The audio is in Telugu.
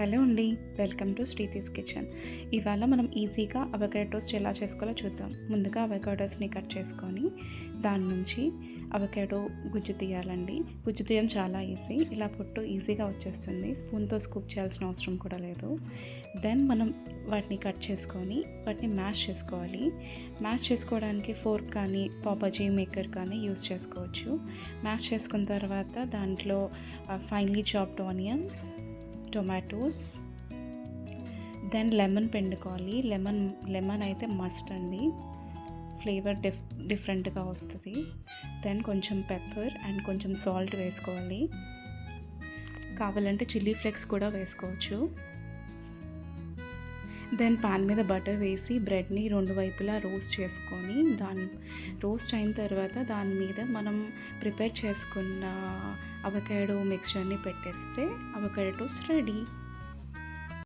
హలో అండి. Welcome to Sreethi's kitchen. ఇవాళ మనం ఈజీగా అవకాడో టోస్ట్ ఎలా చేసుకోవాలో చూద్దాం. ముందుగా అవకాడోస్ని కట్ చేసుకొని దాని నుంచి అవకాడో గుజ్జు తీయాలండి. గుజ్జు తీయడం చాలా ఈజీ. ఇలా పొట్టు ఈజీగా వచ్చేస్తుంది. స్పూన్తో స్కూప్ చేయాల్సిన అవసరం కూడా లేదు. దెన్ మనం వాటిని కట్ చేసుకొని వాటిని మ్యాష్ చేసుకోవాలి. మ్యాష్ చేసుకోవడానికి ఫోర్క్ కానీ పాపజీ మేకర్ కానీ యూస్ చేసుకోవచ్చు. మ్యాష్ చేసుకున్న తర్వాత దాంట్లో finely chopped onions, tomatoes, then lemon పిండుకోవాలి. లెమన్ అయితే మస్ట్ అండి, ఫ్లేవర్ డిఫరెంట్గా వస్తుంది. దెన్ కొంచెం పెప్పర్ అండ్ కొంచెం సాల్ట్ వేసుకోవాలి. కావాలంటే చిల్లీ ఫ్లేక్స్ కూడా వేసుకోవచ్చు. దెన్ పాన్ మీద బటర్ వేసి బ్రెడ్ని రెండు వైపులా రోస్ట్ చేసుకొని రోస్ట్ అయిన తర్వాత దాని మీద మనం ప్రిపేర్ చేసుకున్న అవకాడో మిక్చర్ని పెట్టేస్తే అవకాడో టోస్ట్ రెడీ.